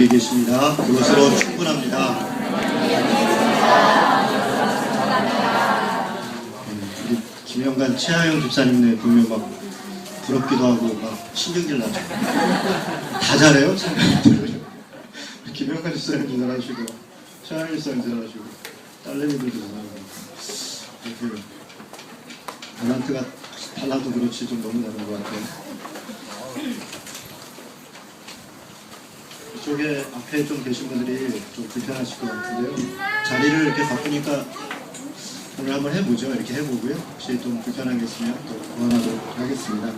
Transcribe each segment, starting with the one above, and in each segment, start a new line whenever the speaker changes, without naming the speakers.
여기 계십니다. 그것으로 충분합니다. 우리 김영관 최하영 집사님네 보면 막 부럽기도 하고 막 신경질 나죠. 다 잘해요. 김영관 집사님도 잘하시고 최하영 집사님도 잘하시고 딸내미들도 잘하고 이렇게 탤런트가 달라도 그렇지 좀 너무 다른 것 같아요. 이쪽에 앞에 좀 계신 분들이 좀 불편하실 것 같은데요. 자리를 이렇게 바꾸니까 오늘 한번 해보죠. 이렇게 해보고요. 혹시 좀 불편하겠으면 또 보완하도록 하겠습니다.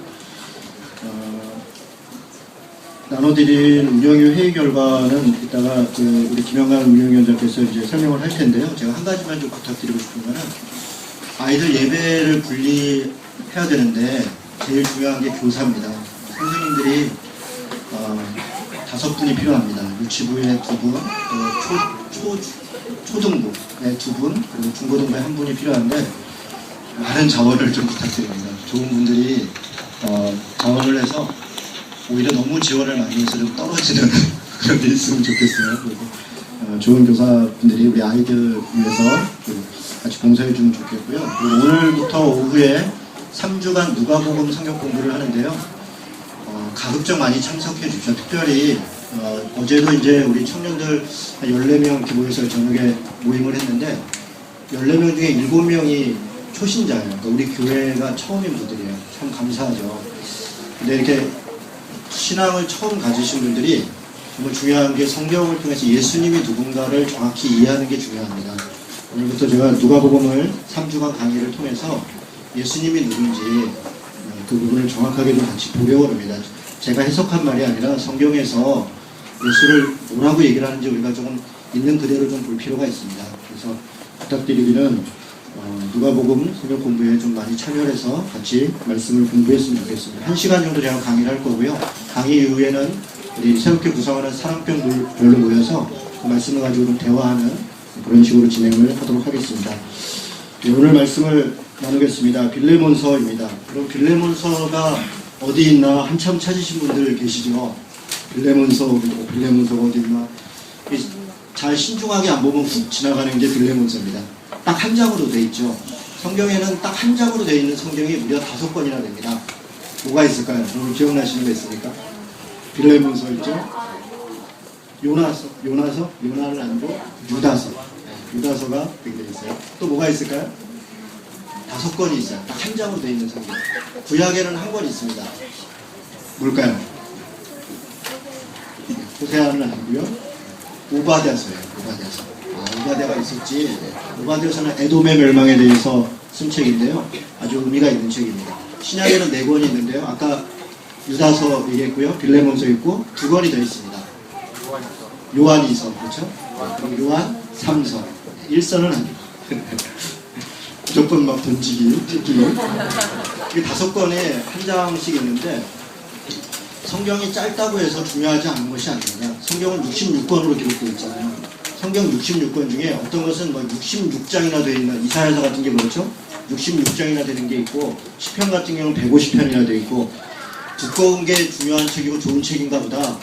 나눠드린 운영위 회의 결과는 이따가 우리 김영관 운영위원장께서 이제 설명을 할 텐데요. 제가 한 가지만 좀 부탁드리고 싶은 거는 아이들 예배를 분리해야 되는데 제일 중요한 게 교사입니다. 선생님들이 5분이 필요합니다. 유치부에 2분, 초등부에 2분, 그리고 중고등부에 1분이 필요한데 많은 자원을 좀 부탁드립니다. 좋은 분들이 자원을 해서 오히려 너무 지원을 많이 해서 좀 떨어지는 그런 게 있으면 좋겠어요. 그리고 좋은 교사분들이 우리 아이들 위해서 같이 봉사해 주면 좋겠고요. 그리고 오늘부터 오후에 3주간 누가복음 성경 공부를 하는데요. 가급적 많이 참석해 주십시오. 특별히 어제도 이제 우리 청년들 한 14명 이렇게 모여서 저녁에 모임을 했는데 14명 중에 7명이 초신자예요. 그러니까 우리 교회가 처음인 분들이에요. 참 감사하죠. 근데 이렇게 신앙을 처음 가지신 분들이 정말 중요한 게 성경을 통해서 예수님이 누군가를 정확히 이해하는 게 중요합니다. 오늘부터 제가 누가복음을 3주간 강의를 통해서 예수님이 누군지 그 부분을 정확하게 좀 같이 보려고 합니다. 제가 해석한 말이 아니라 성경에서 예수를 뭐라고 얘기를 하는지 우리가 조금 있는 그대로 좀 볼 필요가 있습니다. 그래서 부탁드리기는 누가복음 성경 공부에 좀 많이 참여해서 같이 말씀을 공부했으면 좋겠습니다. 1시간 정도 제가 강의를 할 거고요. 강의 이후에는 우리 새롭게 구성하는 사랑병별로 모여서 그 말씀을 가지고 좀 대화하는 그런 식으로 진행을 하도록 하겠습니다. 네, 오늘 말씀을 나누겠습니다. 빌레몬서입니다. 그럼 빌레몬서가 어디 있나 한참 찾으신 분들 계시죠? 빌레몬서가 어디 있나? 잘 신중하게 안 보면 훅 지나가는 게 빌레몬서입니다. 딱 한 장으로 돼 있죠. 성경에는 딱 한 장으로 돼 있는 성경이 무려 5권이나 됩니다. 뭐가 있을까요? 여러분 기억나시는 거 있습니까? 빌레몬서 있죠? 요나는 아니고 유다서. 유다서가 되게 돼 있어요. 또 뭐가 있을까요? 5권이 있어요. 딱 한 장으로 돼 있는 성경. 구약에는 한 권 있습니다. 뭘까요? 호세아는 아니고요. 오바댜서예요. 오바댜가 있었지. 오바댜서는 에돔의 멸망에 대해서 쓴 책인데요. 아주 의미가 있는 책입니다. 신약에는 4권이 있는데요. 아까 유다서 얘기했고요. 빌레몬서 있고 2권이 더 있습니다. 요한이서, 그렇죠? 그럼 요한 3서. 1서는 아니고. 무조건 막 던지기, 찢기. 이게 5권에 한 장씩 있는데 성경이 짧다고 해서 중요하지 않은 것이 아닙니다. 성경은 66권으로 기록되어 있잖아요. 성경 66권 중에 어떤 것은 뭐 66장이나 되어 있는 이사야서 같은 게 그렇죠? 66장이나 되는 게 있고 시편 같은 경우는 150편이나 되어 있고 두꺼운 게 중요한 책이고 좋은 책인가 보다.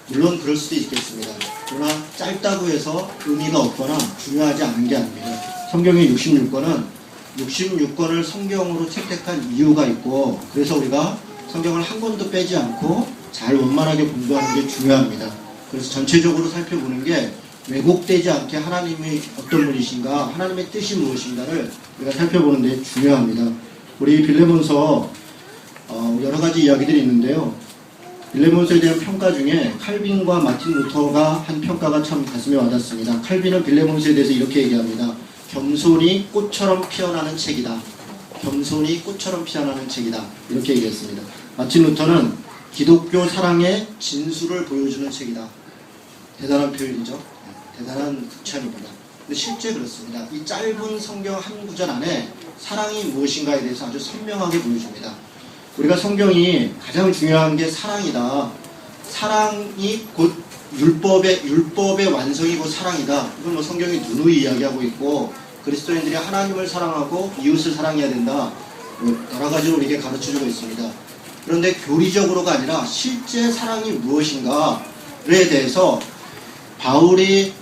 물론 그럴 수도 있겠습니다. 그러나 짧다고 해서 의미가 없거나 중요하지 않은 게 아닙니다. 성경의 66권을 성경으로 채택한 이유가 있고 그래서 우리가 성경을 한 권도 빼지 않고 잘 원만하게 공부하는 게 중요합니다. 그래서 전체적으로 살펴보는 게 왜곡되지 않게 하나님이 어떤 분이신가, 하나님의 뜻이 무엇인가를 우리가 살펴보는 데 중요합니다. 우리 빌레몬서 여러 가지 이야기들이 있는데요. 빌레몬서에 대한 평가 중에 칼빈과 마틴 루터가 한 평가가 참 가슴에 와닿습니다. 칼빈은 빌레몬서에 대해서 이렇게 얘기합니다. 겸손이 꽃처럼 피어나는 책이다. 겸손이 꽃처럼 피어나는 책이다. 이렇게 얘기했습니다. 마틴 루터는 기독교 사랑의 진수를 보여주는 책이다. 대단한 표현이죠. 대단한 극찬입니다. 근데 실제 그렇습니다. 이 짧은 성경 한 구절 안에 사랑이 무엇인가에 대해서 아주 선명하게 보여줍니다. 우리가 성경이 가장 중요한 게 사랑이다. 사랑이 곧 율법의 완성이 곧 사랑이다. 이건 뭐 성경이 누누이 이야기하고 있고 그리스도인들이 하나님을 사랑하고 이웃을 사랑해야 된다. 여러 가지로 우리에게 가르쳐주고 있습니다. 그런데 교리적으로가 아니라 실제 사랑이 무엇인가에 대해서 바울이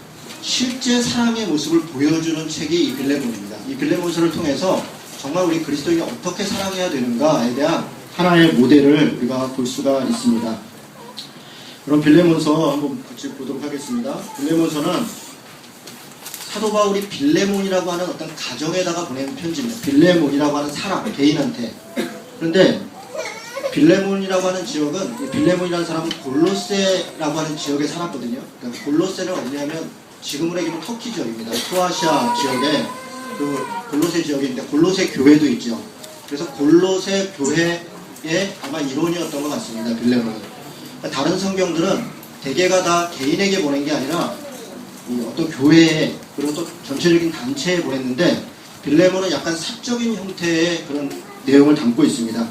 실제 사랑의 모습을 보여주는 책이 이 빌레몬입니다. 이 빌레몬서를 통해서 정말 우리 그리스도인이 어떻게 사랑해야 되는가에 대한 하나의 모델을 우리가 볼 수가 있습니다. 그럼 빌레몬서 한번 같이 보도록 하겠습니다. 빌레몬서는 사도 바울이 빌레몬이라고 하는 어떤 가정에다가 보낸 편지입니다. 빌레몬이라고 하는 사람, 개인한테. 그런데 빌레몬이라고 하는 지역은, 빌레몬이라는 사람은 골로세라고 하는 지역에 살았거든요. 그러니까 골로세는 어디냐면 지금으로 얘기하면 터키 지역입니다. 크로아시아 지역에 그 골로세 지역이 있는데 골로세 교회도 있죠. 그래서 골로세 교회의 아마 일원이었던 것 같습니다. 빌레몬은. 그러니까 다른 성경들은 대개가 다 개인에게 보낸 게 아니라 어떤 교회에, 그리고 또 전체적인 단체에 보냈는데 빌레몬은 약간 사적인 형태의 그런 내용을 담고 있습니다.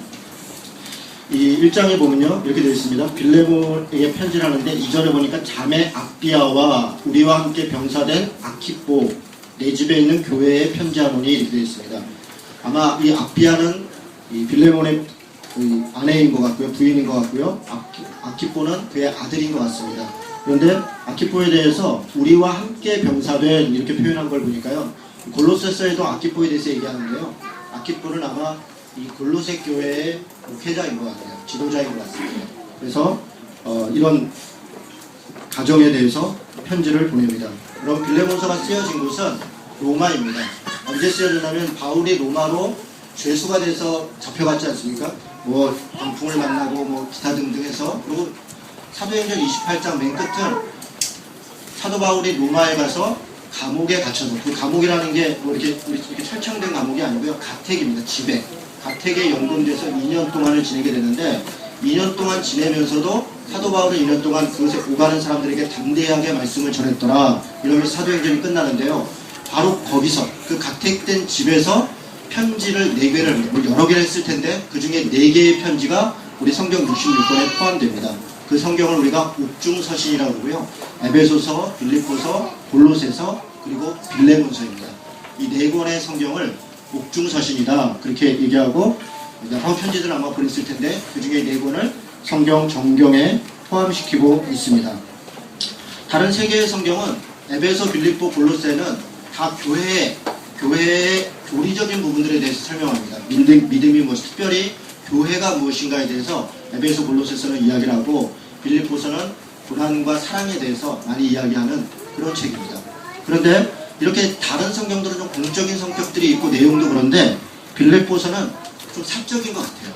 이 1장에 보면요 이렇게 되어 있습니다. 빌레몬에게 편지를 하는데 이전에 보니까 자매 아비아와 우리와 함께 병사된 아키포 내 집에 있는 교회에 편지하노니 이렇게 되어 있습니다. 아마 이 아비아는 이 빌레몬의 아내인 것 같고요, 부인인 것 같고요, 아키포는 그의 아들인 것 같습니다. 그런데 아키포에 대해서 우리와 함께 병사된 이렇게 표현한 걸 보니까요, 골로새서에도 아키포에 대해서 얘기하는데요, 아키포는 아마 이 골로새 교회의 목회자인 것 같아요. 지도자인 것 같습니다. 그래서 이런 가정에 대해서 편지를 보냅니다. 그럼 빌레몬서가 쓰여진 곳은 로마입니다. 언제 쓰여졌냐면 바울이 로마로 죄수가 돼서 잡혀갔지 않습니까? 뭐 광풍을 만나고 뭐 기타 등등 해서, 그리고 사도행전 28장 맨 끝은 사도 바울이 로마에 가서 감옥에 갇혀서, 그 감옥이라는 게 뭐 이렇게 철창된 감옥이 아니고요, 가택입니다. 가택에 연금돼서 2년 동안을 지내게 되는데, 2년 동안 지내면서도 사도 바울은 2년 동안 그것에 오가는 사람들에게 담대하게 말씀을 전했더라, 이러면서 사도행전이 끝나는데요. 바로 거기서 그 가택된 집에서 편지를 4개를, 여러 개를 했을 텐데 그 중에 4개의 편지가 우리 성경 66권에 포함됩니다. 그 성경을 우리가 옥중서신이라고 그러고요, 에베소서, 빌립보서, 골로새서, 그리고 빌레몬서입니다. 이 4권의 성경을 옥중서신이다 그렇게 얘기하고, 여러 편지들 아마 보냈을 텐데 그 중에 4권을 성경 정경에 포함시키고 있습니다. 다른 3개의 성경은 에베소, 빌립보, 골로새는 다 교회의 교리적인 부분들에 대해서 설명합니다. 믿음이 무엇이, 특별히 교회가 무엇인가에 대해서 에베소, 골로새서는 이야기를 하고, 빌립보서는 고난과 사랑에 대해서 많이 이야기하는 그런 책입니다. 그런데 이렇게 다른 성경들은 좀 공적인 성격들이 있고 내용도 그런데 빌립보서는 좀 사적인 것 같아요.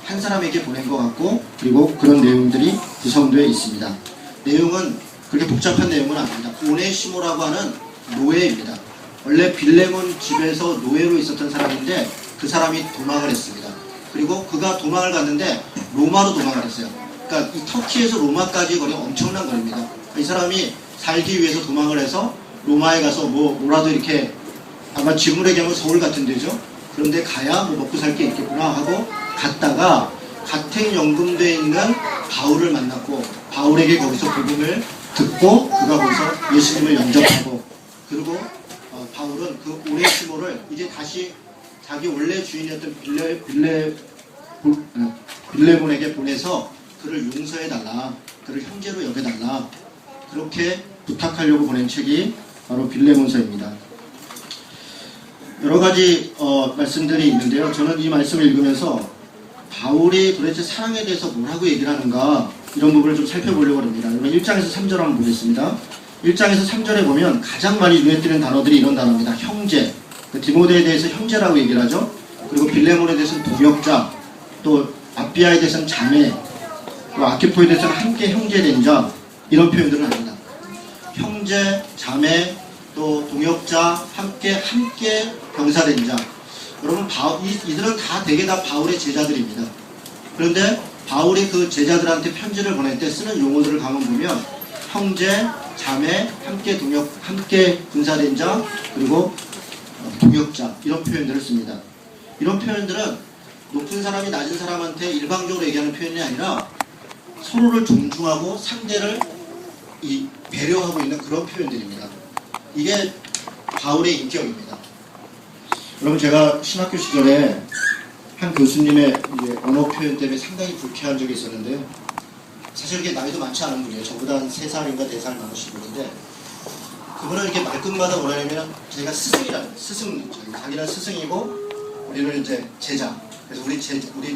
한 사람에게 보낸 것 같고, 그리고 그런 내용들이 구성되어 있습니다. 내용은 그렇게 복잡한 내용은 아닙니다. 오네시모라고 하는 노예입니다. 원래 빌레몬 집에서 노예로 있었던 사람인데 그 사람이 도망을 했습니다. 그리고 그가 도망을 갔는데 로마로 도망을 했어요. 그러니까 이 터키에서 로마까지 거리 엄청난 거리입니다. 이 사람이 살기 위해서 도망을 해서 로마에 가서 뭐라도 이렇게, 아마 지금으로 얘기하면 서울 같은 데죠. 그런데 가야 뭐 먹고 살 게 있겠구나 하고 갔다가 가택 연금되어 있는 바울을 만났고, 바울에게 거기서 복음을 듣고 그가 거기서 예수님을 영접하고, 그리고 바울은 그 오네시모를 이제 다시 자기 원래 주인이었던 빌레몬에게 보내서 그를 용서해달라, 그를 형제로 여겨달라, 그렇게 부탁하려고 보낸 책이 바로 빌레몬서입니다. 여러 가지 말씀들이 있는데요. 저는 이 말씀을 읽으면서 바울이 도대체 사랑에 대해서 뭐라고 얘기를 하는가, 이런 부분을 좀 살펴보려고 합니다. 여러분 1장에서 3절 한번 보겠습니다. 1장에서 3절에 보면 가장 많이 눈에 띄는 단어들이 이런 단어입니다. 형제, 디모데에 대해서 형제라고 얘기를 하죠. 그리고 빌레몬에 대해서는 동역자, 또 아비아에 대해서는 자매, 또 아키포에 대해서는 함께 형제된 자, 이런 표현들을 합니다. 형제, 자매, 또 동역자, 함께 병사된 자. 여러분 이들은 다 대개 다 바울의 제자들입니다. 그런데 바울이 그 제자들한테 편지를 보낼 때 쓰는 용어들을 가만 보면 형제, 자매, 함께 군사된 자, 그리고 동역자, 이런 표현들을 씁니다. 이런 표현들은 높은 사람이 낮은 사람한테 일방적으로 얘기하는 표현이 아니라 서로를 존중하고 상대를 배려하고 있는 그런 표현들입니다. 이게 바울의 인격입니다. 여러분, 제가 신학교 시절에 한 교수님의 언어 표현 때문에 상당히 불쾌한 적이 있었는데요. 사실 이렇게 나이도 많지 않은 분이에요. 저보다 한 3살인가 4살 많으신 분인데, 그분은 이렇게 말끝마다 뭐냐면 저희가 스승이라는, 스승, 자기는 스승이고 우리는 이제 제자. 그래서 우리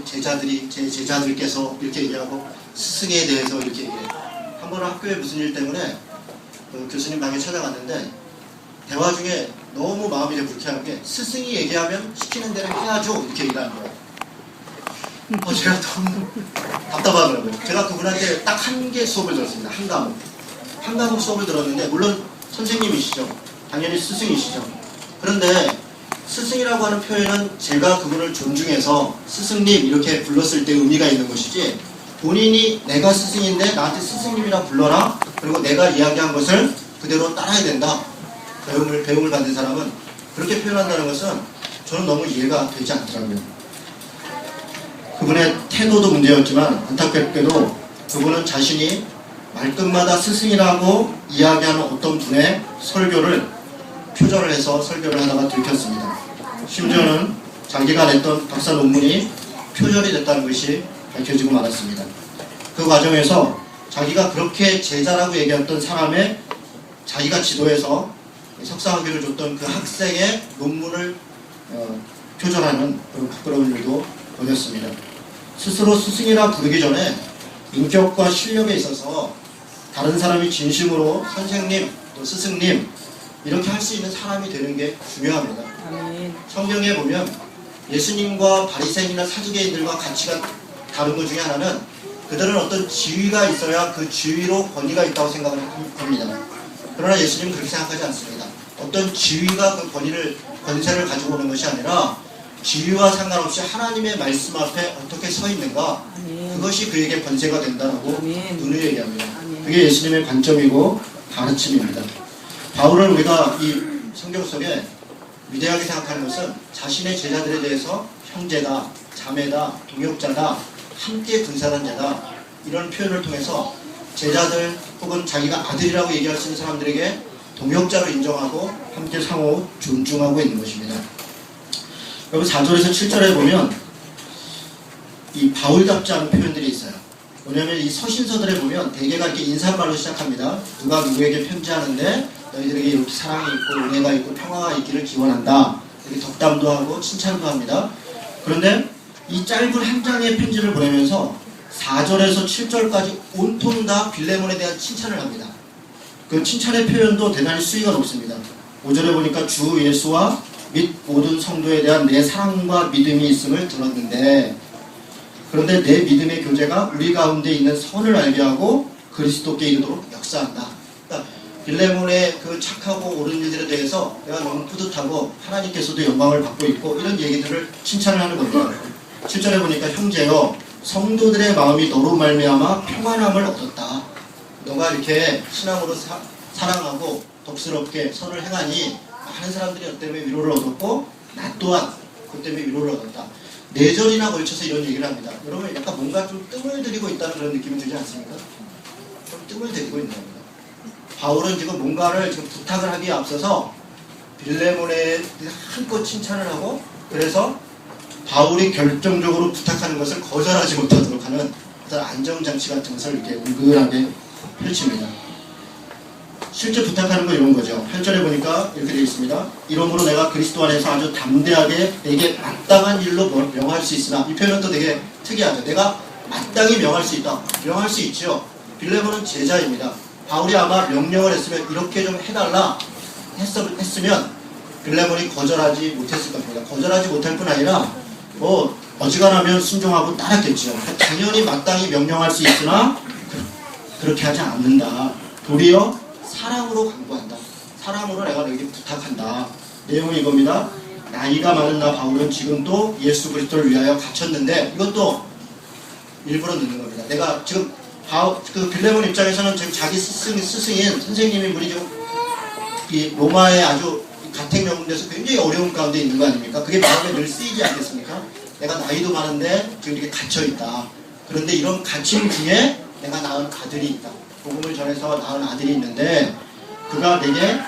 제자들이, 제 제자들께서 이렇게 얘기하고 스승에 대해서 이렇게 얘기해요. 한 번은 학교에 무슨 일 때문에 그 교수님 방에 찾아갔는데, 대화 중에 너무 마음이 이제 불쾌한 게, 스승이 얘기하면 시키는 대로 해야죠, 이렇게 얘기하는 거예요. 제가 너무 답답하더라고요. 제가 그분한테 딱 한 개 수업을 들었습니다. 한 과목. 한 과목 수업을 들었는데, 물론 선생님이시죠. 당연히 스승이시죠. 그런데 스승이라고 하는 표현은 제가 그분을 존중해서 스승님 이렇게 불렀을 때 의미가 있는 것이지, 본인이 내가 스승인데 나한테 스승님이라 불러라, 그리고 내가 이야기한 것을 그대로 따라야 된다, 배움을 받은 사람은 그렇게 표현한다는 것은 저는 너무 이해가 되지 않더라고요. 그분의 태도도 문제였지만 안타깝게도 그분은 자신이 말끝마다 스승이라고 이야기하는 어떤 분의 설교를 표절을 해서 설교를 하다가 들켰습니다. 심지어는 자기가 냈던 박사 논문이 표절이 됐다는 것이 밝혀지고 말았습니다. 그 과정에서 자기가 그렇게 제자라고 얘기했던 사람의, 자기가 지도해서 석사학위를 줬던 그 학생의 논문을 표절하는 그런 부끄러운 일도 벌였습니다. 스스로 스승이라 부르기 전에 인격과 실력에 있어서 다른 사람이 진심으로 선생님, 또 스승님 이렇게 할 수 있는 사람이 되는 게 중요합니다. 아멘. 성경에 보면 예수님과 바리새인이나 사두개인들과 가치가 다른 것 중에 하나는, 그들은 어떤 지위가 있어야 그 지위로 권위가 있다고 생각을 합니다. 그러나 예수님은 그렇게 생각하지 않습니다. 어떤 지위가 그 권세를 가지고 오는 것이 아니라, 지위와 상관없이 하나님의 말씀 앞에 어떻게 서 있는가, 아멘. 그것이 그에게 권세가 된다라고 눈을 얘기합니다. 아멘. 그게 예수님의 관점이고 가르침입니다. 바울을 우리가 이 성경 속에 위대하게 생각하는 것은 자신의 제자들에 대해서 형제다, 자매다, 동역자다, 함께 군사한 자다, 이런 표현을 통해서 제자들 혹은 자기가 아들이라고 얘기할 수 있는 사람들에게 동역자로 인정하고 함께 상호 존중하고 있는 것입니다. 여러분 4절에서 7절에 보면 이 바울답지 않은 표현들이 있어요. 뭐냐면 이 서신서들에 보면 대개가 이렇게 인사말로 시작합니다. 누가 누구에게 편지하는데 너희들에게 이렇게 사랑이 있고 은혜가 있고 평화가 있기를 기원한다, 이렇게 덕담도 하고 칭찬도 합니다. 그런데 이 짧은 한 장의 편지를 보내면서 4절에서 7절까지 온통 다 빌레몬에 대한 칭찬을 합니다. 그 칭찬의 표현도 대단히 수위가 높습니다. 5절에 보니까 주 예수와 및 모든 성도에 대한 내 사랑과 믿음이 있음을 들었는데, 그런데 내 믿음의 교제가 우리 가운데 있는 선을 알게 하고 그리스도께 이르도록 역사한다. 그러니까 빌레몬의 그 착하고 옳은 일들에 대해서 내가 너무 뿌듯하고 하나님께서도 영광을 받고 있고, 이런 얘기들을 칭찬을 하는 겁니다. 7절에 보니까 형제여, 성도들의 마음이 너로 말미암아 평안함을 얻었다. 너가 이렇게 신앙으로 사랑하고 덕스럽게 선을 행하니 많은 사람들이 너 때문에 위로를 얻었고 나 또한 그 때문에 위로를 얻었다. 4절이나 걸쳐서 이런 얘기를 합니다. 여러분 약간 뭔가 좀 뜸을 들이고 있다는 그런 느낌이 들지 않습니까? 좀 뜸을 들이고 있는 겁니다. 바울은 지금 뭔가를 지금 부탁을 하기에 앞서서 빌레몬에 한껏 칭찬을 하고, 그래서 바울이 결정적으로 부탁하는 것을 거절하지 못하도록 하는 어떤 안정장치 같은 것을 이렇게 은근하게 펼칩니다. 실제 부탁하는 건 이런 거죠. 8절에 보니까 이렇게 되어 있습니다. 이러므로 내가 그리스도 안에서 아주 담대하게 내게 마땅한 일로 명할 수 있으나, 이 표현은 또 되게 특이하죠. 내가 마땅히 명할 수 있다. 명할 수 있죠. 빌레몬은 제자입니다. 바울이 아마 명령을 했으면 이렇게 좀 해달라 했으면 빌레몬이 거절하지 못했을 겁니다. 거절하지 못할 뿐 아니라 어지간하면 순종하고 따랐겠죠. 당연히 마땅히 명령할 수 있으나 그렇게 하지 않는다. 도리어 사랑으로 강구한다. 사랑으로 내가 너에게 부탁한다. 내용은 이겁니다. 나이가 많은 나 바울은 지금도 예수 그리스도를 위하여 갇혔는데, 이것도 일부러 넣는 겁니다. 내가 지금 그 빌레몬 입장에서는 지금 자기 스승인 선생님인 분이 지금 이 로마의 아주 가택 명문대에서 굉장히 어려운 가운데 있는 거 아닙니까? 그게 마음에 늘 쓰이지 않겠습니까? 내가 나이도 많은데 지금 이렇게 갇혀있다. 그런데 이런 갇힘 중에 내가 낳은 아들이 있다. 복음을 전해서 낳은 아들이 있는데 그가 내게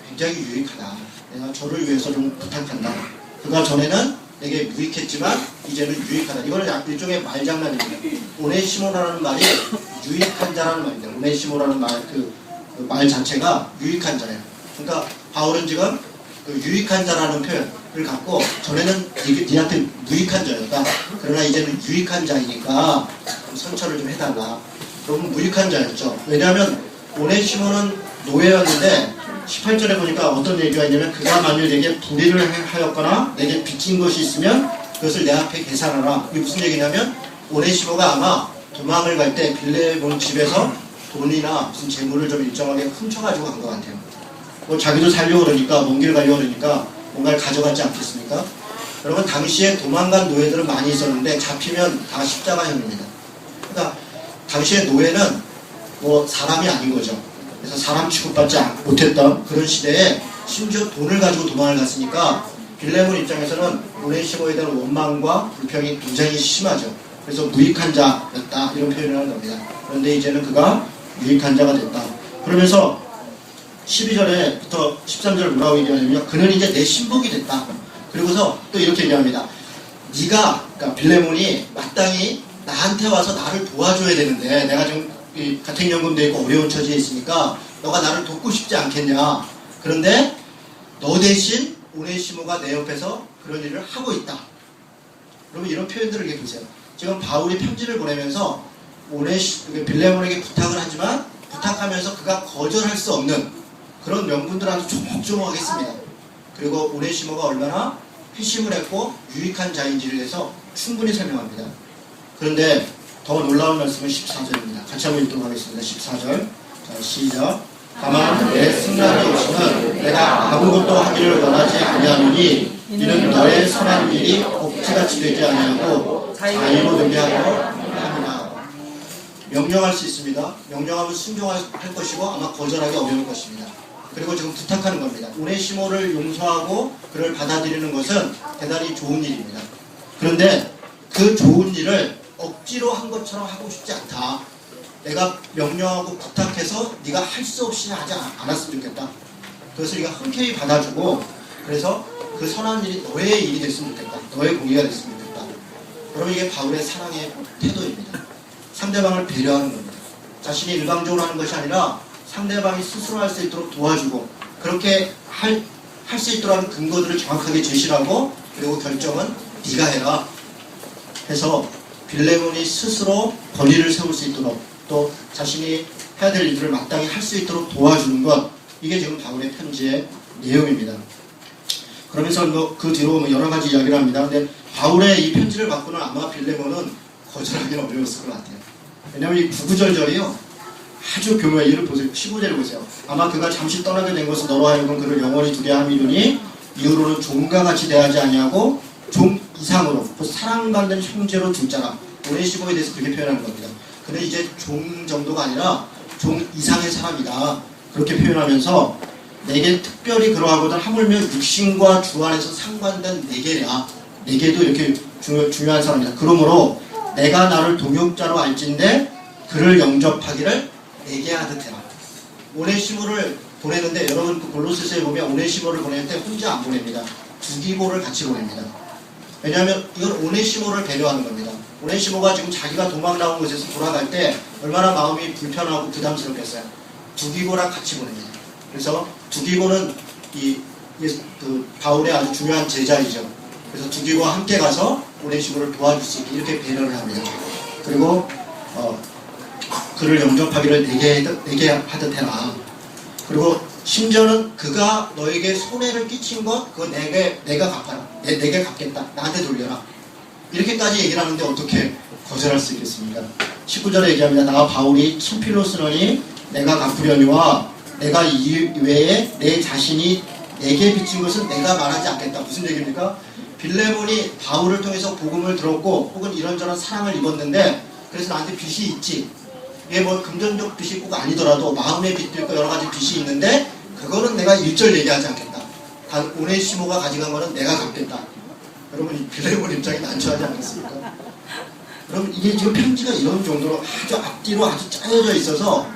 굉장히 유익하다. 내가 저를 위해서 좀 부탁한다. 그가 전에는 내게 무익했지만 이제는 유익하다. 이거는 일종의 말장난입니다. 오네시모라는 말이 유익한 자라는 말입니다. 오네시모라는 말 자체가 유익한 자예요. 그러니까 바울은 지금 그 유익한 자라는 표현을 갖고 전에는 니한테 무익한 자였다. 그러나 이제는 유익한 자이니까 선처를 좀 해달라. 그러면 무익한 자였죠. 왜냐하면 오네시모는 노예였는데 18절에 보니까 어떤 얘기가 있냐면 그가 만일 내게 불의를 하였거나 내게 빚진 것이 있으면 그것을 내 앞에 계산하라. 이게 무슨 얘기냐면 오네시모가 아마 도망을 갈 때 빌레몬 집에서 돈이나 무슨 재물을 좀 일정하게 훔쳐가지고 간 것 같아요. 뭐 자기도 살려고 그러니까 먼 길 가려고 그러니까 뭔가를 가져갔지 않겠습니까? 여러분 당시에 도망간 노예들은 많이 있었는데 잡히면 다 십자가형입니다. 그러니까 당시에 노예는 뭐 사람이 아닌 거죠. 그래서 사람 취급받지 못했던 그런 시대에 심지어 돈을 가지고 도망을 갔으니까 빌레몬 입장에서는 오네시모에 대한 원망과 불평이 굉장히 심하죠. 그래서 무익한 자였다 이런 표현을 하는 겁니다. 그런데 이제는 그가 유익한 자가 됐다. 그러면서 12절에부터 13절 뭐라고 얘기하냐면 그는 이제 내 신복이 됐다. 그리고서 또 이렇게 얘기합니다. 네가 그러니까 빌레몬이 마땅히 나한테 와서 나를 도와줘야 되는데 내가 지금 가택연금도 있고 어려운 처지에 있으니까 너가 나를 돕고 싶지 않겠냐. 그런데 너 대신 오네시모가 내 옆에서 그런 일을 하고 있다. 여러분 이런 표현들을 이렇게 보세요. 지금 바울이 편지를 보내면서 빌레몬에게 부탁을 하지만 부탁하면서 그가 거절할 수 없는 그런 명분들한테 조목조목 하겠습니다. 그리고 오네시모가 얼마나 회심을 했고 유익한 자인지를 해서 충분히 설명합니다. 그런데 더 놀라운 말씀은 14절입니다. 같이 한번 읽도록 하겠습니다. 14절. 자, 시작. 다만 내 승낙이 없이는 내가 아무것도 하기를 원하지 아니하노니 이는 너의 선한 일이 억지같이 되지 아니하고 자유로 되게 하려 함이라. 명령할 수 있습니다. 명령하면 순종할 것이고 아마 거절하기 어려울 것입니다. 그리고 지금 부탁하는 겁니다. 오네시모를 용서하고 그를 받아들이는 것은 대단히 좋은 일입니다. 그런데 그 좋은 일을 억지로 한 것처럼 하고 싶지 않다. 내가 명령하고 부탁해서 네가 할 수 없이 하지 않았으면 좋겠다. 그것을 네가 흔쾌히 받아주고 그래서 그 선한 일이 너의 일이 됐으면 좋겠다. 너의 공의가 됐으면 좋겠다. 여러분 이게 바울의 사랑의 태도입니다. 상대방을 배려하는 겁니다. 자신이 일방적으로 하는 것이 아니라 상대방이 스스로 할 수 있도록 도와주고 그렇게 할 수 있도록 하는 근거들을 정확하게 제시하고 그리고 결정은 네가 해라 해서 빌레몬이 스스로 권위를 세울 수 있도록 또 자신이 해야 될 일들을 마땅히 할 수 있도록 도와주는 것 이게 지금 바울의 편지의 내용입니다. 그러면서 그 뒤로 여러 가지 이야기를 합니다. 근데 바울의 이 편지를 받고는 아마 빌레몬은 거절하기는 어려웠을 것 같아요. 왜냐하면 이 구구절절이요. 아주 교묘해. 이를 보세요. 15절을 보세요. 아마 그가 잠시 떠나게 된 것은 너로 하여금 그를 영원히 두게 함이로니 이후로는 종과 같이 대하지 아니하고 종 이상으로 사랑받는 형제로 둘자라. 오네시모에 대해서 그렇게 표현하는 겁니다. 그는 이제 종 정도가 아니라 종 이상의 사람이다. 그렇게 표현하면서 내게 특별히 그러하거든 하물며 육신과 주 안에서 상관된 내게랴. 내게도 이렇게 중요한 사람이다. 그러므로 내가 나를 동역자로 알진대 그를 영접하기를 내게 하듯 해라. 오네시모를 보내는데 여러분 그 골로새서에 보면 오네시모를 보낼 때 혼자 안 보냅니다. 두기고를 같이 보냅니다. 왜냐하면 이건 오네시모를 배려하는 겁니다. 오네시모가 지금 자기가 도망 나온 곳에서 돌아갈 때 얼마나 마음이 불편하고 부담스럽겠어요. 두기고랑 같이 보냅니다. 그래서 두기고는 그 바울의 아주 중요한 제자이죠. 그래서 두기고와 함께 가서 오네시모를 도와줄 수 있게 이렇게 배려를 합니다. 그리고 그를 영접하기를 내게 하듯 해라. 그리고 심지어는 그가 너에게 손해를 끼친 것 그거 내가 갚아라. 내게 갚겠다. 나한테 돌려라. 이렇게까지 얘기를 하는데 어떻게 거절할 수 있겠습니까? 19절에 얘기합니다. 나와 바울이 친필로 쓰노니 내가 갚으려니와 내가 이외에 내 자신이 내게 빚진 것은 내가 말하지 않겠다. 무슨 얘기입니까? 빌레몬이 바울을 통해서 복음을 들었고 혹은 이런저런 사랑을 입었는데 그래서 나한테 빚이 있지. 이게 뭐 금전적 빚이 꼭 아니더라도 마음의 빚도 있고 여러 가지 빚이 있는데 그거는 내가 일절 얘기하지 않겠다. 단 오네시모가 가져간 거는 내가 갚겠다. 여러분 이 빌레몬 입장이 난처하지 않겠습니까? 여러분 이게 지금 편지가 이런 정도로 아주 앞뒤로 아주 짜여져 있어서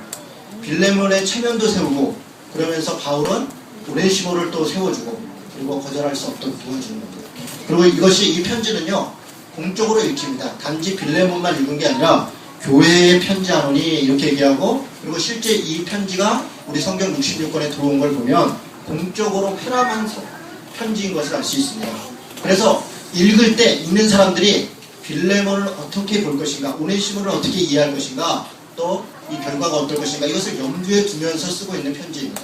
빌레몬의 체면도 세우고 그러면서 바울은 오네시모를 또 세워주고 그리고 거절할 수 없도록 도와주는 겁니다. 그리고 이 편지는요 공적으로 읽힙니다. 단지 빌레몬만 읽은 게 아니라 교회에 편지하노니 이렇게 얘기하고, 그리고 실제 이 편지가 우리 성경 66권에 들어온 걸 보면 공적으로 회람한 편지인 것을 알 수 있습니다. 그래서 읽을 때 읽는 사람들이 빌레몬을 어떻게 볼 것인가, 오네시모를 어떻게 이해할 것인가, 또 이 결과가 어떨 것인가, 이것을 염두에 두면서 쓰고 있는 편지입니다.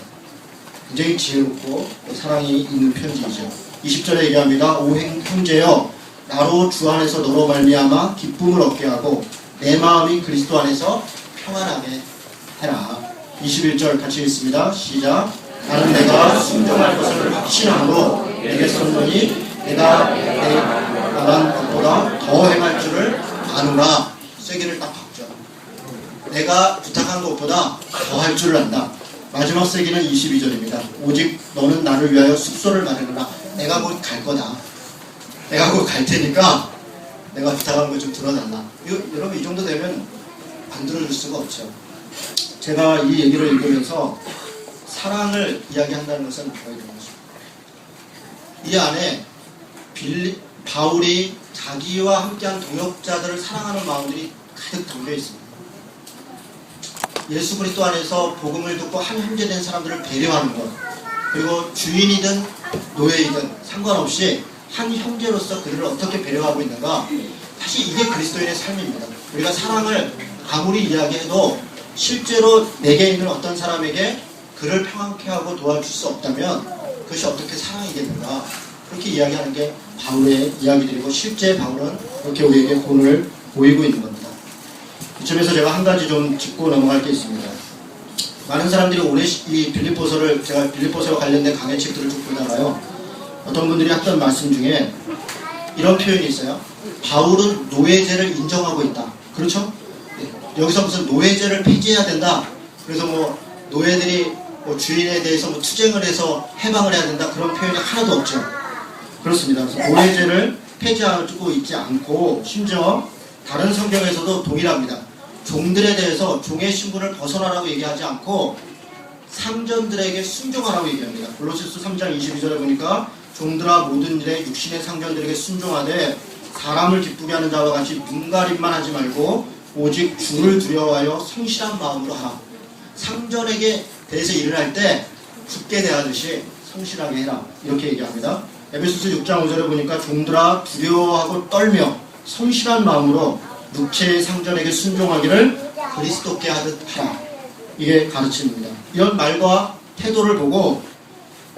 굉장히 지혜롭고 사랑이 있는 편지이죠. 20절에 얘기합니다. 오 형제여, 나로 주 안에서 너로 말미암아 기쁨을 얻게 하고 내 마음이 그리스도 안에서 평안하게 해라. 21절 같이 읽습니다. 시작. 나는 내가 순종할 것을 확신함으로 내게 썼노니 내가 말한 것보다 더 행할 줄을 아노라. 세기를 딱 박죠. 내가 부탁한 것보다 더 할 줄을 안다. 마지막 세기는 22절입니다. 오직 너는 나를 위하여 숙소를 마련하라. 내가 곧 갈 거다. 내가 곧 갈 테니까 내가 부탁한 거 좀 들어달라. 여러분, 이 정도 되면 안 들어줄 수가 없죠. 제가 이 얘기를 읽으면서 사랑을 이야기한다는 것은 뭐예요? 이 안에 바울이 자기와 함께한 동역자들을 사랑하는 마음들이 가득 담겨 있습니다. 예수 그리스도 안에서 복음을 듣고 한 형제된 사람들을 배려하는 것, 그리고 주인이든 노예이든 상관없이 한 형제로서 그들을 어떻게 배려하고 있는가, 사실 이게 그리스도인의 삶입니다. 우리가 사랑을 아무리 이야기해도 실제로 내게 있는 어떤 사람에게 그를 평안케 하고 도와줄 수 없다면 그것이 어떻게 사랑이겠는가, 그렇게 이야기하는 게 바울의 이야기들이고, 실제 바울은 그렇게 우리에게 본을 보이고 있는 겁니다. 이쯤에서 제가 한 가지 좀 짚고 넘어갈 게 있습니다. 많은 사람들이 오늘 이 빌립보서를, 제가 빌립보서와 관련된 강해책들을 쭉 보다가요, 어떤 분들이 했던 말씀 중에 이런 표현이 있어요. 바울은 노예제를 인정하고 있다. 그렇죠? 네. 여기서 무슨 노예제를 폐지해야 된다, 그래서 뭐 노예들이 뭐 주인에 대해서 뭐 투쟁을 해서 해방을 해야 된다, 그런 표현이 하나도 없죠. 그렇습니다. 그래서 노예제를 폐지하고 있지 않고, 심지어 다른 성경에서도 동일합니다. 종들에 대해서 종의 신분을 벗어나라고 얘기하지 않고 상전들에게 순종하라고 얘기합니다. 골로새서 3장 22절에 보니까 종들아 모든 일에 육신의 상전들에게 순종하되 사람을 기쁘게 하는 자와 같이 눈가림만 하지 말고 오직 주를 두려워하여 성실한 마음으로 하라. 상전에게 대해서 일을 할 때 굳게 대하듯이 성실하게 해라, 이렇게 얘기합니다. 에베소서 6장 5절에 보니까 종들아 두려워하고 떨며 성실한 마음으로 육체의 상전에게 순종하기를 그리스도께 하듯 하라. 이게 가르침입니다. 이런 말과 태도를 보고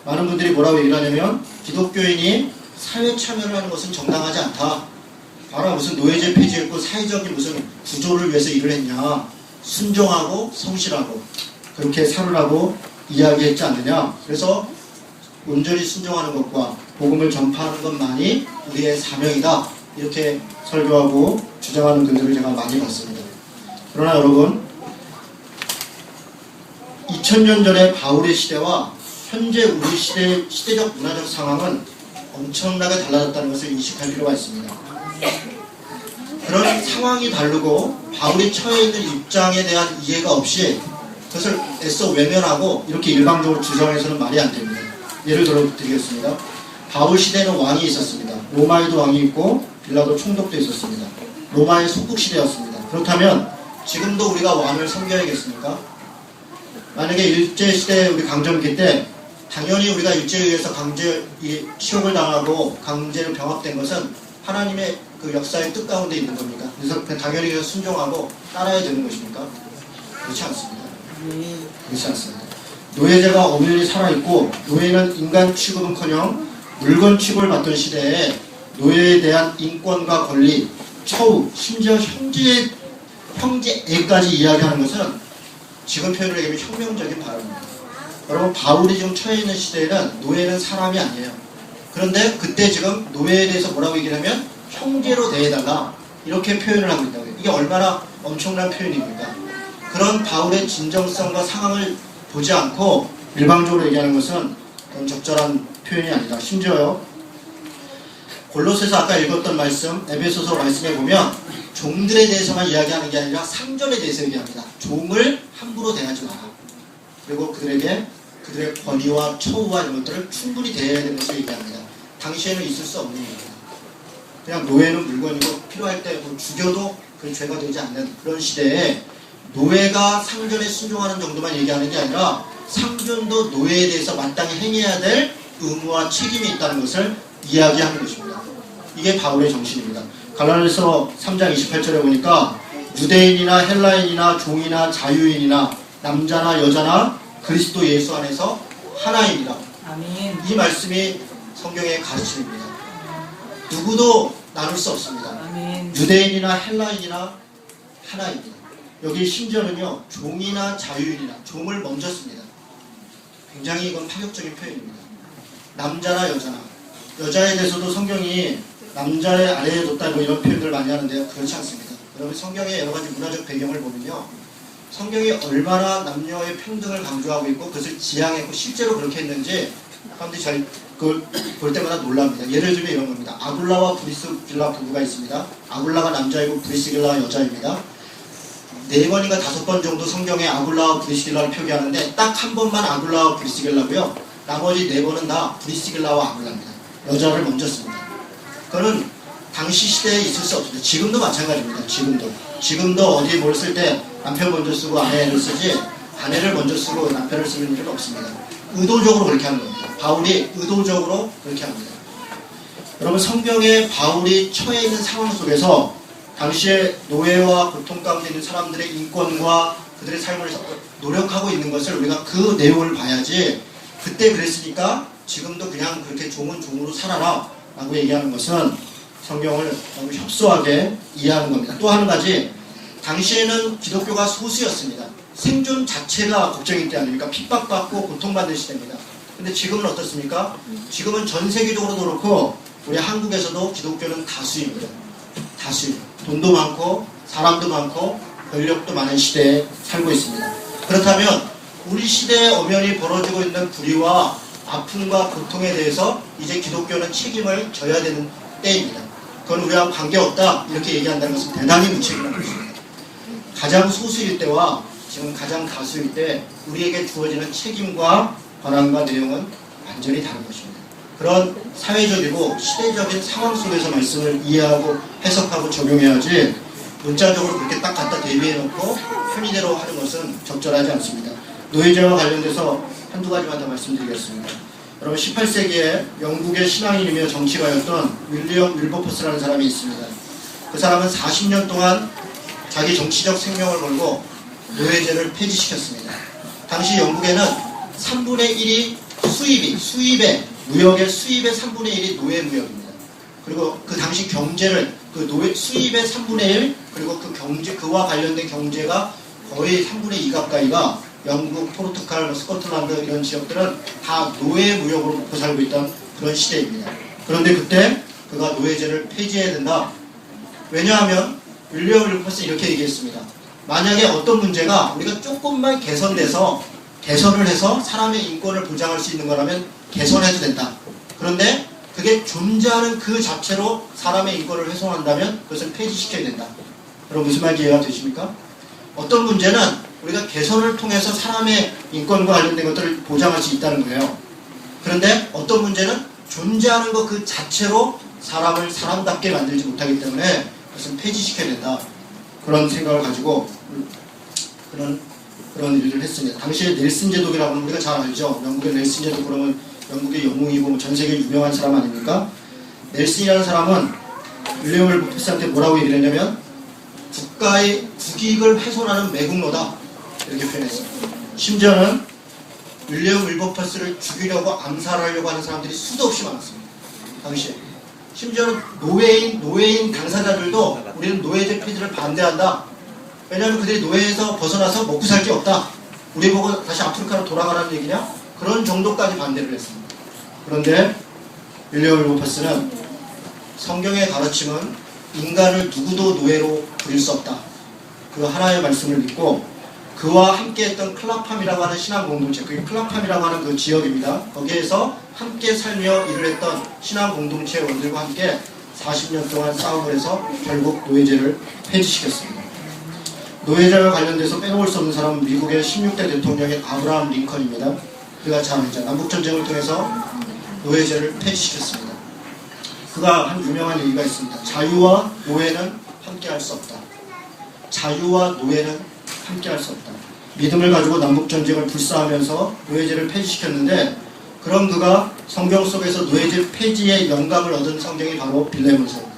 많은 분들이 뭐라고 얘기를 하냐면, 기독교인이 사회 참여를 하는 것은 정당하지 않다. 봐라, 무슨 노예제 폐지했고 사회적인 무슨 구조를 위해서 일을 했냐. 순종하고 성실하고 그렇게 살으라고 이야기했지 않느냐. 그래서 온전히 순종하는 것과 복음을 전파하는 것만이 우리의 사명이다, 이렇게 설교하고 주장하는 글들을 제가 많이 봤습니다. 그러나 여러분, 2000년 전의 바울의 시대와 현재 우리 시대적 문화적 상황은 엄청나게 달라졌다는 것을 인식할 필요가 있습니다. 그런 상황이 다르고 바울이 처해 있는 입장에 대한 이해가 없이 그것을 애써 외면하고 이렇게 일방적으로 주장해서는 말이 안 됩니다. 예를 들어 드리겠습니다. 바울 시대에는 왕이 있었습니다. 로마에도 왕이 있고 빌라도 총독도 있었습니다. 로마의 속국시대였습니다. 그렇다면 지금도 우리가 왕을 섬겨야겠습니까? 만약에 일제시대 우리 강점기 때 당연히 우리가 일제에 의해서 치욕을 당하고 강제로 병합된 것은 하나님의 그 역사의 뜻 가운데 있는 겁니까? 그래서 당연히 순종하고 따라야 되는 것입니까? 그렇지 않습니다. 그렇지 않습니다. 노예제가 엄연히 살아있고, 노예는 인간 취급은커녕 물건 취급을 받던 시대에 노예에 대한 인권과 권리, 처우, 심지어 형제애까지 이야기하는 것은 지금 표현을 얘기하면 혁명적인 발언입니다. 여러분, 바울이 지금 처해 있는 시대에는 노예는 사람이 아니에요. 그런데 그때 지금 노예에 대해서 뭐라고 얘기를 하면 형제로 대해달라, 이렇게 표현을 하고 있다고 해요. 이게 얼마나 엄청난 표현입니까? 그런 바울의 진정성과 상황을 보지 않고 일방적으로 얘기하는 것은 그런 적절한 표현이 아니다. 심지어요, 골로새서 아까 읽었던 말씀, 에베소서 말씀에 보면 종들에 대해서만 이야기하는 게 아니라 상전에 대해서 얘기합니다. 종을 함부로 대하지 마라. 그리고 그들에게 그들의 권위와 처우와 이런 것들을 충분히 대해야 되는 것을 얘기합니다. 당시에는 있을 수 없는 일입니다. 그냥 노예는 물건이고 필요할 때 뭐 죽여도 그 죄가 되지 않는 그런 시대에 노예가 상전에 순종하는 정도만 얘기하는 게 아니라 상전도 노예에 대해서 마땅히 행해야 될 의무와 책임이 있다는 것을 이야기하는 것입니다. 이게 바울의 정신입니다. 갈라디아서 3장 28절에 보니까 유대인이나 헬라인이나 종이나 자유인이나 남자나 여자나 그리스도 예수 안에서 하나입니다.
아멘.
이 말씀이 성경의 가르침입니다. 누구도 나눌 수 없습니다.
아멘.
유대인이나 헬라인이나 하나입니다. 여기 심지어는요, 종이나 자유인이나 종을 먼저 씁니다. 굉장히 이건 파격적인 표현입니다. 남자나 여자나, 여자에 대해서도 성경이 남자의 아래에 뒀다 뭐 이런 표현들을 많이 하는데요, 그렇지 않습니다. 여러분 성경의 여러 가지 문화적 배경을 보면요, 성경이 얼마나 남녀의 평등을 강조하고 있고 그것을 지향했고 실제로 그렇게 했는지 사람들이 잘 그걸 볼 때마다 놀랍니다. 예를 들면 이런 겁니다. 아굴라와 브리스길라 부부가 있습니다. 아굴라가 남자이고 브리스길라가 여자입니다. 4번인가 5번 정도 성경에 아굴라와 브리스길라를 표기하는데 딱 한 번만 아굴라와 브리스길라고요. 나머지 4번은 다 브리스길라와 아굴라입니다. 여자를 먼저 씁니다. 그거는 당시 시대에 있을 수 없습니다. 지금도 마찬가지입니다. 지금도 어디에 뭘 쓸 때 남편 먼저 쓰고 아내를 쓰지 아내를 먼저 쓰고 남편을 쓰는 일은 없습니다. 의도적으로 그렇게 하는 겁니다. 바울이 의도적으로 그렇게 합니다. 여러분 성경에 바울이 처해 있는 상황 속에서 당시에 노예와 고통 가운데 있는 사람들의 인권과 그들의 삶을 노력하고 있는 것을 우리가 그 내용을 봐야지 그때 그랬으니까 지금도 그냥 그렇게 종은 종으로 살아라 라고 얘기하는 것은 성경을 너무 협소하게 이해하는 겁니다. 또 한 가지, 당시에는 기독교가 소수였습니다. 생존 자체가 걱정일 때 아닙니까? 핍박받고 고통받는 시대입니다. 근데 지금은 어떻습니까? 지금은 전 세계적으로도 그렇고 우리 한국에서도 기독교는 다수입니다. 다수. 돈도 많고 사람도 많고 권력도 많은 시대에 살고 있습니다. 그렇다면 우리 시대에 엄연히 벌어지고 있는 불의와 아픔과 고통에 대해서 이제 기독교는 책임을 져야 되는 때입니다. 그건 우리와 관계없다 이렇게 얘기한다는 것은 대단히 무책임한 것입니다. 가장 소수일 때와 지금 가장 다수일 때 우리에게 주어지는 책임과 권한과 내용은 완전히 다른 것입니다. 그런 사회적이고 시대적인 상황 속에서 말씀을 이해하고 해석하고 적용해야지 문자적으로 그렇게 딱 갖다 대비해놓고 편의대로 하는 것은 적절하지 않습니다. 노예제와 관련돼서 한두 가지만 더 말씀드리겠습니다. 여러분 18세기에 영국의 신앙인이며 정치가였던 윌리엄 윌버퍼스라는 사람이 있습니다. 그 사람은 40년 동안 자기 정치적 생명을 걸고 노예제를 폐지시켰습니다. 당시 영국에는 3분의 1이 무역의 수입의 3분의 1이 노예 무역입니다. 그리고 그 당시 경제를 그 노예 수입의 3분의 1 그리고 그 경제 그와 관련된 경제가 거의 3분의 2 가까이가 영국, 포르투갈, 스코틀랜드 이런 지역들은 다 노예 무역으로 먹고 살고 있던 그런 시대입니다. 그런데 그때 그가 노예제를 폐지해야 된다. 왜냐하면 윌리엄 윌버퍼스 이렇게 얘기했습니다. 만약에 어떤 문제가 우리가 조금만 개선을 해서 사람의 인권을 보장할 수 있는 거라면 개선해도 된다. 그런데 그게 존재하는 그 자체로 사람의 인권을 훼손한다면 그것을 폐지시켜야 된다. 여러분 무슨 말인지 이해가 되십니까? 어떤 문제는 우리가 개선을 통해서 사람의 인권과 관련된 것들을 보장할 수 있다는 거예요. 그런데 어떤 문제는 존재하는 것 그 자체로 사람을 사람답게 만들지 못하기 때문에 그것은 폐지시켜야 된다. 그런 생각을 가지고 그런 일을 했습니다. 당시에 넬슨 제독이라고 하면 우리가 잘 알죠. 영국의 넬슨 제독 그러면 영국의 영웅이고 전 세계 유명한 사람 아닙니까? 넬슨이라는 사람은 윌리엄 윌버퍼스한테 뭐라고 얘기를 했냐면 국가의 국익을 훼손하는 매국노다 이렇게 표현했습니다. 심지어는 윌리엄 윌버퍼스를 죽이려고 암살하려고 하는 사람들이 수도 없이 많았습니다. 당시에. 심지어는 노예인 당사자들도 우리는 노예제 폐지를 반대한다. 왜냐하면 그들이 노예에서 벗어나서 먹고 살 게 없다. 우리 보고 다시 아프리카로 돌아가라는 얘기냐? 그런 정도까지 반대를 했습니다. 그런데 윌리엄 윌버퍼스는 성경의 가르침은 인간을 누구도 노예로 부릴 수 없다. 그 하나의 말씀을 믿고 그와 함께했던 클라팜이라고 하는 신앙 공동체, 그게 클라팜이라고 하는 그 지역입니다. 거기에서 함께 살며 일을 했던 신앙 공동체원들과 함께 40년 동안 싸움을 해서 결국 노예제를 폐지시켰습니다. 노예제와 관련돼서 빼놓을 수 없는 사람은 미국의 16대 대통령인 아브라함 링컨입니다. 그가 잘 알죠. 남북전쟁을 통해서 노예제를 폐지시켰습니다. 그가 한 유명한 얘기가 있습니다. 자유와 노예는 함께 할 수 없다. 자유와 노예는 함께할 수 없다. 믿음을 가지고 남북전쟁을 불사하면서 노예제를 폐지시켰는데 그런 그가 성경 속에서 노예제 폐지의 영감을 얻은 성경이 바로 빌레몬서입니다.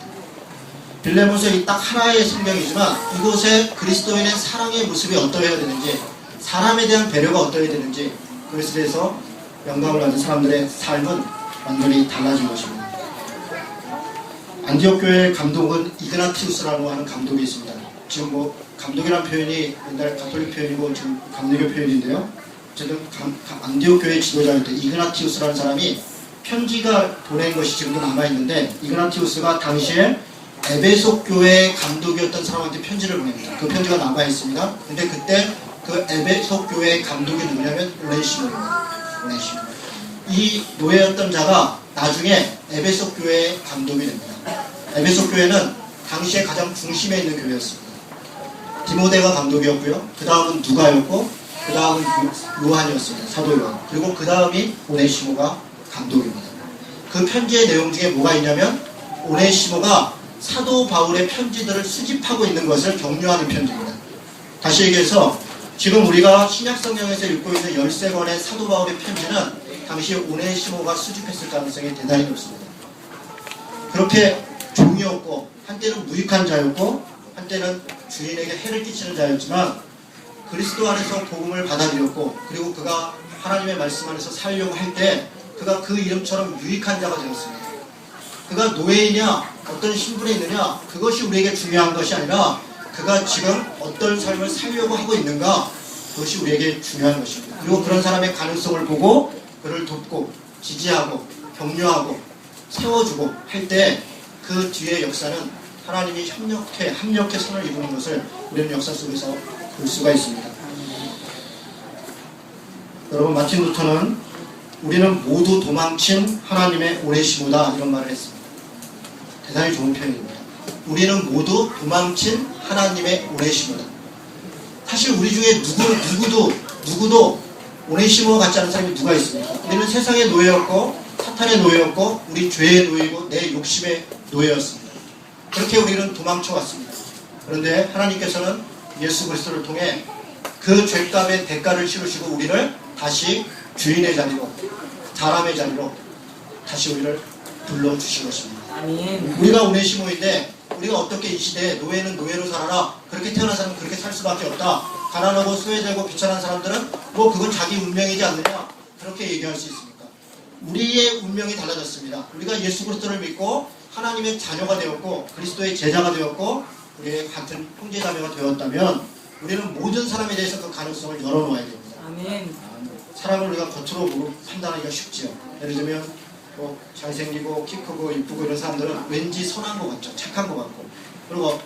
빌레몬서이 딱 하나의 성경이지만 이곳에 그리스도인의 사랑의 모습이 어떠해야 되는지, 사람에 대한 배려가 어떠해야 되는지, 그것에 대해서 영감을 얻은 사람들의 삶은 완전히 달라진 것입니다. 안디옥 교회의 감독은 이그나티우스라고 하는 감독이 있습니다. 지금 뭐 감독이라는 표현이 옛날 가톨릭 표현이고 지금 감리교 표현인데요. 어쨌든 안디옥 교회 지도자였던 이그나티우스라는 사람이 편지가 보낸 것이 지금도 남아있는데, 이그나티우스가 당시에 에베소 교회 감독이었던 사람한테 편지를 보냅니다. 그 편지가 남아있습니다. 근데 그때 그 에베소 교회 감독이 누구냐면 오네시모입니다. 오네시모. 이 노예였던 자가 나중에 에베소 교회의 감독이 됩니다. 에베소 교회는 당시에 가장 중심에 있는 교회였습니다. 디모데가 감독이었고요. 그 다음은 누가였고, 그 다음은 요한이었습니다. 사도 요한. 그리고 그 다음이 오네시모가 감독입니다. 그 편지의 내용 중에 뭐가 있냐면 오네시모가 사도 바울의 편지들을 수집하고 있는 것을 격려하는 편지입니다. 다시 얘기해서 지금 우리가 신약성경에서 읽고 있는 13권의 사도 바울의 편지는 당시 오네시모가 수집했을 가능성이 대단히 높습니다. 그렇게 종이었고 한때는 무익한 자였고 한때는 주인에게 해를 끼치는 자였지만 그리스도 안에서 복음을 받아들였고, 그리고 그가 하나님의 말씀 안에서 살려고 할 때 그가 그 이름처럼 유익한 자가 되었습니다. 그가 노예이냐 어떤 신분에 있느냐 그것이 우리에게 중요한 것이 아니라 그가 지금 어떤 삶을 살려고 하고 있는가, 그것이 우리에게 중요한 것입니다. 그리고 그런 사람의 가능성을 보고 그를 돕고 지지하고 격려하고 세워주고 할 때 그 뒤의 역사는 하나님이 합력해 선을 이루는 것을 우리는 역사 속에서 볼 수가 있습니다. 여러분, 마틴 루터는 우리는 모두 도망친 하나님의 오네시모다 이런 말을 했습니다. 대단히 좋은 표현입니다. 우리는 모두 도망친 하나님의 오네시모다. 사실 우리 중에 누구도 오네시모 같지 않은 사람이 누가 있습니까? 우리는 세상의 노예였고 사탄의 노예였고 우리 죄의 노예이고 내 욕심의 노예였습니다. 그렇게 우리는 도망쳐왔습니다. 그런데 하나님께서는 예수 그리스도를 통해 그 죄값의 대가를 치르시고 우리를 다시 주인의 자리로, 사람의 자리로 다시 우리를 불러주신 것입니다.
아멘.
우리가 오네시모인데 우리가 어떻게 이 시대에 노예는 노예로 살아라, 그렇게 태어난 사람은 그렇게 살 수밖에 없다, 가난하고 소외되고 비천한 사람들은 뭐 그건 자기 운명이지 않느냐, 그렇게 얘기할 수 있습니까? 우리의 운명이 달라졌습니다. 우리가 예수 그리스도를 믿고 하나님의 자녀가 되었고 그리스도의 제자가 되었고 우리의 같은 형제자매가 되었다면 우리는 모든 사람에 대해서 그 가능성을 열어놓아야 됩니다.
아멘.
사람을 우리가 겉으로 보고 판단하기가 쉽지요. 예를 들면 뭐 잘생기고 키 크고 이쁘고 이런 사람들은 왠지 선한 것 같죠. 착한 것 같고, 그리고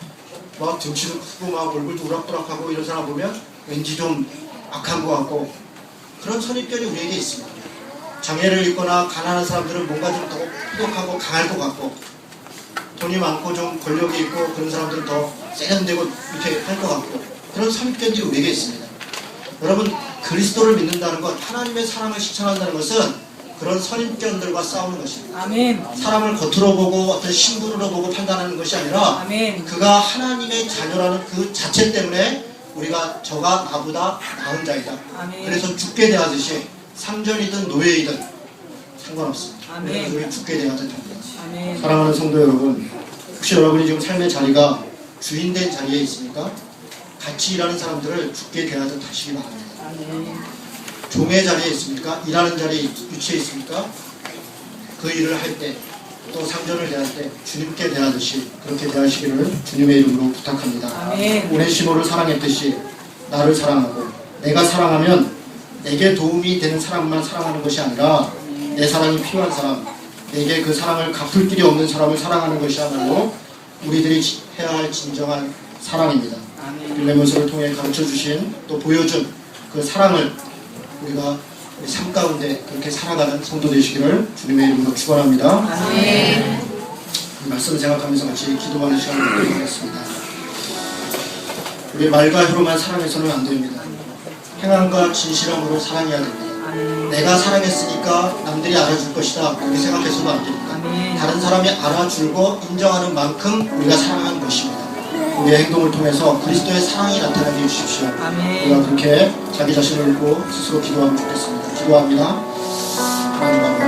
막 등치도 크고 막 얼굴도 우락부락하고 이런 사람 보면 왠지 좀 악한 것 같고, 그런 선입견이 우리에게 있습니다. 장애를 입거나 가난한 사람들은 뭔가 좀 더 똑똑하고 강할 것 같고, 돈이 많고 좀 권력이 있고 그런 사람들은 더 세련되고 이렇게 할 것 같고, 그런 선입견들이 우리에게 있습니다. 여러분, 그리스도를 믿는다는 것, 하나님의 사랑을 실천한다는 것은 그런 선입견들과 싸우는 것입니다.
아멘.
사람을 겉으로 보고 어떤 신분으로 보고 판단하는 것이 아니라
아멘.
그가 하나님의 자녀라는 그 자체 때문에 우리가 저가 나보다 나은 자이다.
아멘.
그래서 죽게 대하듯이 상전이든 노예이든 상관없습니다.
아멘.
우리 죽게 대하듯 합니다.
아멘.
사랑하는 성도 여러분, 혹시 여러분이 지금 삶의 자리가 주인된 자리에 있습니까? 같이 일하는 사람들을 죽게 대하듯 하시기 바랍니다.
아멘.
종의 자리에 있습니까? 일하는 자리에 위치해 있습니까? 그 일을 할 때, 또 상전을 대할 때 주님께 대하듯이 그렇게 대하시기를 주님의 이름으로 부탁합니다.
아멘.
오네시모를 사랑했듯이 나를 사랑하고, 내가 사랑하면 내게 도움이 되는 사람만 사랑하는 것이 아니라 내 사랑이 필요한 사람, 내게 그 사랑을 갚을 길이 없는 사람을 사랑하는 것이야말로 우리들이 해야 할 진정한 사랑입니다. 빌레몬서를 통해 가르쳐주신, 또 보여준 그 사랑을 우리가 우리 삶 가운데 그렇게 살아가는 성도 되시기를 주님의 이름으로 축원합니다.
아멘.
이 말씀을 생각하면서 같이 기도하는 시간을 갖도록 하겠습니다. 우리 말과 혀로만 사랑해서는 안 됩니다. 행함과 진실함으로 사랑해야 됩니다. 내가 사랑했으니까 남들이 알아줄 것이다, 그렇게 생각해서도 안 됩니다. 다른 사람이 알아주고 인정하는 만큼 우리가 사랑하는 것입니다. 우리의 행동을 통해서 그리스도의 사랑이 나타나게 해주십시오.
아멘.
우리가 그렇게 자기 자신을 믿고 스스로 기도하면 좋겠습니다. 기도합니다. 하나님 아버지